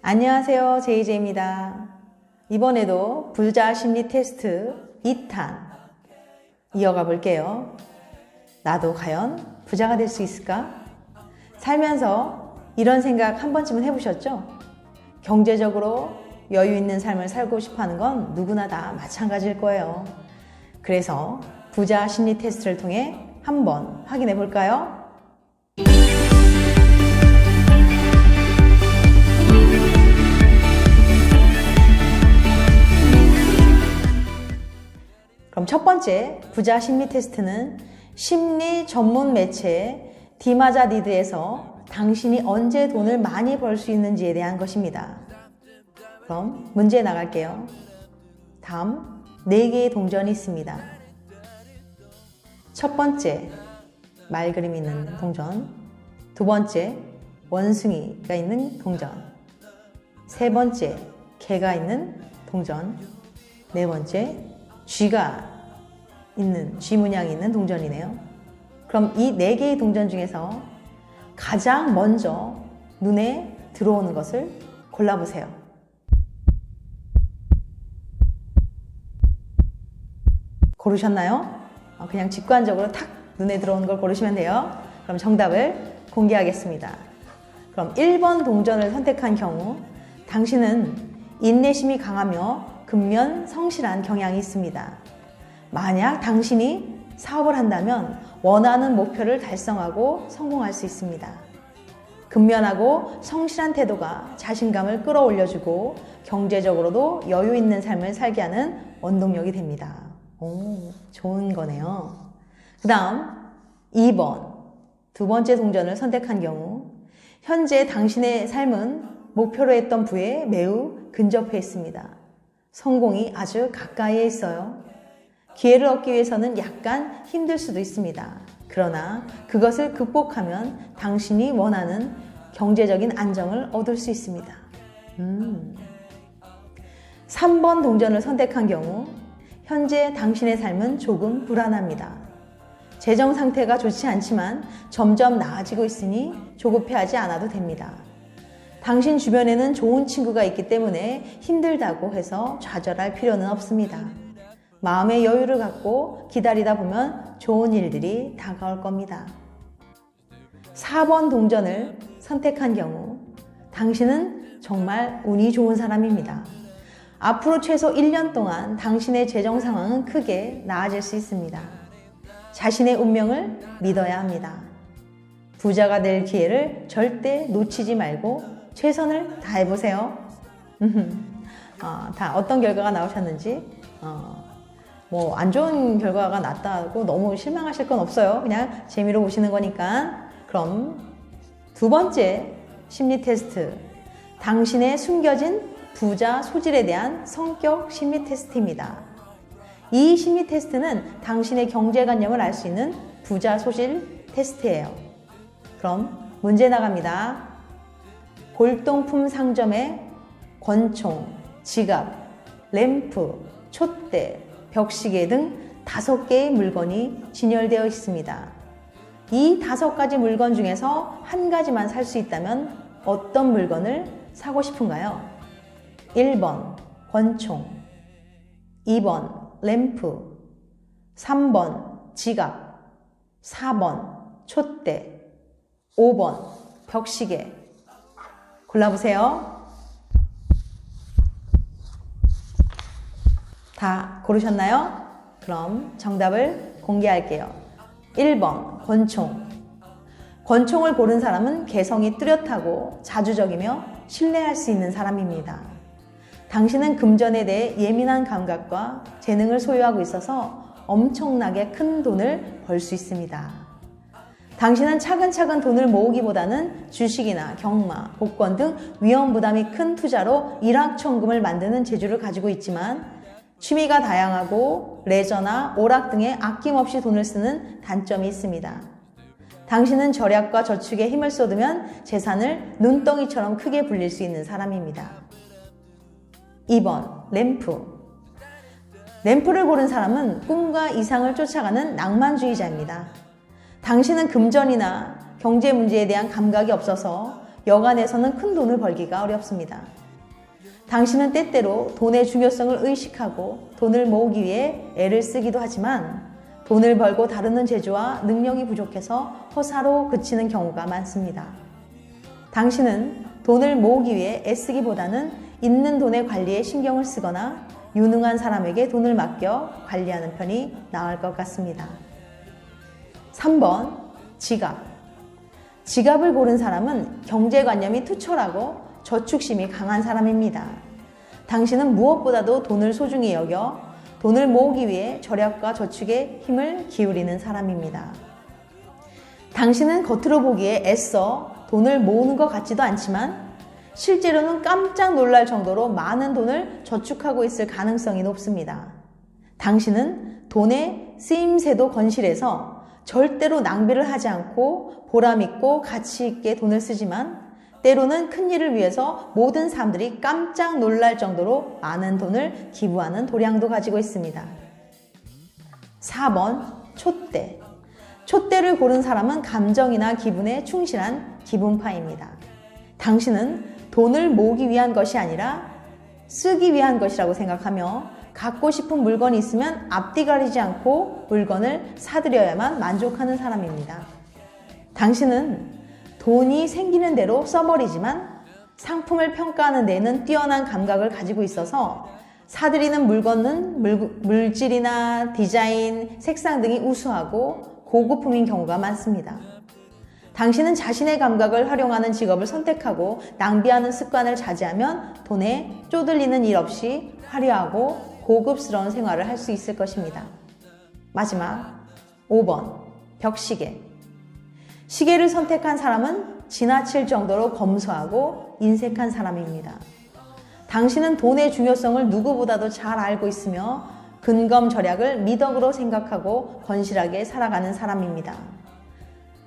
안녕하세요. JJ입니다. 이번에도 부자 심리 테스트 2탄 이어가 볼게요. 나도 과연 부자가 될 수 있을까? 살면서 이런 생각 한 번쯤은 해보셨죠? 경제적으로 여유 있는 삶을 살고 싶어 하는 건 누구나 다 마찬가지일 거예요. 그래서 부자 심리 테스트를 통해 한번 확인해 볼까요? 그럼 첫 번째 부자 심리 테스트는 심리 전문 매체 디마자디드에서 당신이 언제 돈을 많이 벌 수 있는지에 대한 것입니다. 그럼 문제 나갈게요. 다음 4개의 동전이 있습니다. 첫 번째, 말 그림이 있는 동전. 두 번째, 원숭이가 있는 동전. 세 번째, 개가 있는 동전. 네 번째, 쥐가 있는, 쥐 문양이 있는 동전이네요. 그럼 이 4개의 동전 중에서 가장 먼저 눈에 들어오는 것을 골라보세요. 고르셨나요? 그냥 직관적으로 탁 눈에 들어오는 걸 고르시면 돼요. 그럼 정답을 공개하겠습니다. 그럼 1번 동전을 선택한 경우 당신은 인내심이 강하며 근면 성실한 경향이 있습니다. 만약 당신이 사업을 한다면 원하는 목표를 달성하고 성공할 수 있습니다. 근면하고 성실한 태도가 자신감을 끌어올려주고 경제적으로도 여유 있는 삶을 살게 하는 원동력이 됩니다. 오, 좋은 거네요. 그 다음 2번, 두 번째 동전을 선택한 경우 현재 당신의 삶은 목표로 했던 부에 매우 근접해 있습니다. 성공이 아주 가까이에 있어요. 기회를 얻기 위해서는 약간 힘들 수도 있습니다. 그러나 그것을 극복하면 당신이 원하는 경제적인 안정을 얻을 수 있습니다. 3번 동전을 선택한 경우 현재 당신의 삶은 조금 불안합니다. 재정 상태가 좋지 않지만 점점 나아지고 있으니 조급해하지 않아도 됩니다. 당신 주변에는 좋은 친구가 있기 때문에 힘들다고 해서 좌절할 필요는 없습니다. 마음의 여유를 갖고 기다리다 보면 좋은 일들이 다가올 겁니다. 4번 동전을 선택한 경우 당신은 정말 운이 좋은 사람입니다. 앞으로 최소 1년 동안 당신의 재정 상황은 크게 나아질 수 있습니다. 자신의 운명을 믿어야 합니다. 부자가 될 기회를 절대 놓치지 말고 최선을 다해보세요. 다 어떤 결과가 나오셨는지 안 좋은 결과가 났다고 너무 실망하실 건 없어요. 그냥 재미로 보시는 거니까. 그럼 두 번째 심리 테스트, 당신의 숨겨진 부자 소질에 대한 성격 심리 테스트입니다. 이 심리 테스트는 당신의 경제관념을 알 수 있는 부자 소질 테스트예요. 그럼 문제 나갑니다. 골동품 상점에 권총, 지갑, 램프, 촛대, 벽시계 등 5개의 물건이 진열되어 있습니다. 이 5가지 물건 중에서 한 가지만 살 수 있다면 어떤 물건을 사고 싶은가요? 1번 권총, 2번 램프, 3번 지갑, 4번 촛대, 5번 벽시계. 골라보세요. 다 고르셨나요? 그럼 정답을 공개할게요. 1번 권총. 권총을 고른 사람은 개성이 뚜렷하고 자주적이며 신뢰할 수 있는 사람입니다. 당신은 금전에 대해 예민한 감각과 재능을 소유하고 있어서 엄청나게 큰 돈을 벌 수 있습니다. 당신은 차근차근 돈을 모으기보다는 주식이나 경마, 복권 등 위험 부담이 큰 투자로 일확천금을 만드는 재주를 가지고 있지만 취미가 다양하고 레저나 오락 등에 아낌없이 돈을 쓰는 단점이 있습니다. 당신은 절약과 저축에 힘을 쏟으면 재산을 눈덩이처럼 크게 불릴 수 있는 사람입니다. 2번 램프. 램프를 고른 사람은 꿈과 이상을 쫓아가는 낭만주의자입니다. 당신은 금전이나 경제 문제에 대한 감각이 없어서 여간에서는 큰 돈을 벌기가 어렵습니다. 당신은 때때로 돈의 중요성을 의식하고 돈을 모으기 위해 애를 쓰기도 하지만 돈을 벌고 다루는 재주와 능력이 부족해서 허사로 그치는 경우가 많습니다. 당신은 돈을 모으기 위해 애쓰기보다는 있는 돈의 관리에 신경을 쓰거나 유능한 사람에게 돈을 맡겨 관리하는 편이 나을 것 같습니다. 3번, 지갑. 지갑을 고른 사람은 경제관념이 투철하고 저축심이 강한 사람입니다. 당신은 무엇보다도 돈을 소중히 여겨 돈을 모으기 위해 절약과 저축에 힘을 기울이는 사람입니다. 당신은 겉으로 보기에 애써 돈을 모으는 것 같지도 않지만 실제로는 깜짝 놀랄 정도로 많은 돈을 저축하고 있을 가능성이 높습니다. 당신은 돈의 쓰임새도 건실해서 절대로 낭비를 하지 않고 보람있고 가치있게 돈을 쓰지만 때로는 큰일을 위해서 모든 사람들이 깜짝 놀랄 정도로 많은 돈을 기부하는 도량도 가지고 있습니다. 4번, 촛대. 촛대를 고른 사람은 감정이나 기분에 충실한 기분파입니다. 당신은 돈을 모으기 위한 것이 아니라 쓰기 위한 것이라고 생각하며 갖고 싶은 물건이 있으면 앞뒤 가리지 않고 물건을 사들여야만 만족하는 사람입니다. 당신은 돈이 생기는 대로 써버리지만 상품을 평가하는 데에는 뛰어난 감각을 가지고 있어서 사들이는 물건은 물질이나 디자인, 색상 등이 우수하고 고급품인 경우가 많습니다. 당신은 자신의 감각을 활용하는 직업을 선택하고 낭비하는 습관을 자제하면 돈에 쪼들리는 일 없이 화려하고 고급스러운 생활을 할 수 있을 것입니다. 마지막 5번, 벽시계. 시계를 선택한 사람은 지나칠 정도로 검소하고 인색한 사람입니다. 당신은 돈의 중요성을 누구보다도 잘 알고 있으며 근검 절약을 미덕으로 생각하고 건실하게 살아가는 사람입니다.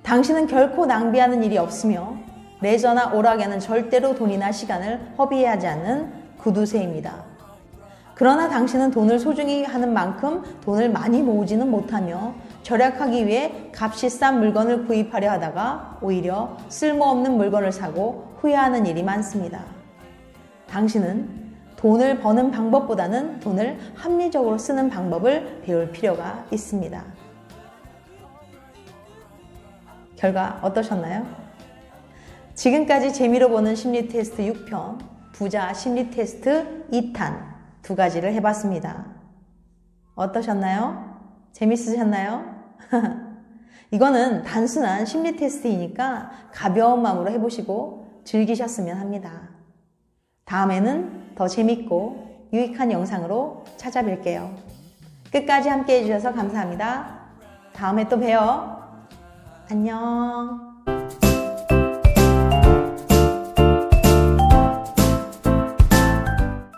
당신은 결코 낭비하는 일이 없으며 레저나 오락에는 절대로 돈이나 시간을 허비하지 않는 구두쇠입니다. 그러나 당신은 돈을 소중히 하는 만큼 돈을 많이 모으지는 못하며 절약하기 위해 값이 싼 물건을 구입하려 하다가 오히려 쓸모없는 물건을 사고 후회하는 일이 많습니다. 당신은 돈을 버는 방법보다는 돈을 합리적으로 쓰는 방법을 배울 필요가 있습니다. 결과 어떠셨나요? 지금까지 재미로 보는 심리 테스트 6편, 부자 심리 테스트 2탄 두 가지를 해봤습니다. 어떠셨나요? 재밌으셨나요? 이거는 단순한 심리 테스트이니까 가벼운 마음으로 해보시고 즐기셨으면 합니다. 다음에는 더 재밌고 유익한 영상으로 찾아뵐게요. 끝까지 함께 해주셔서 감사합니다. 다음에 또 봬요. 안녕.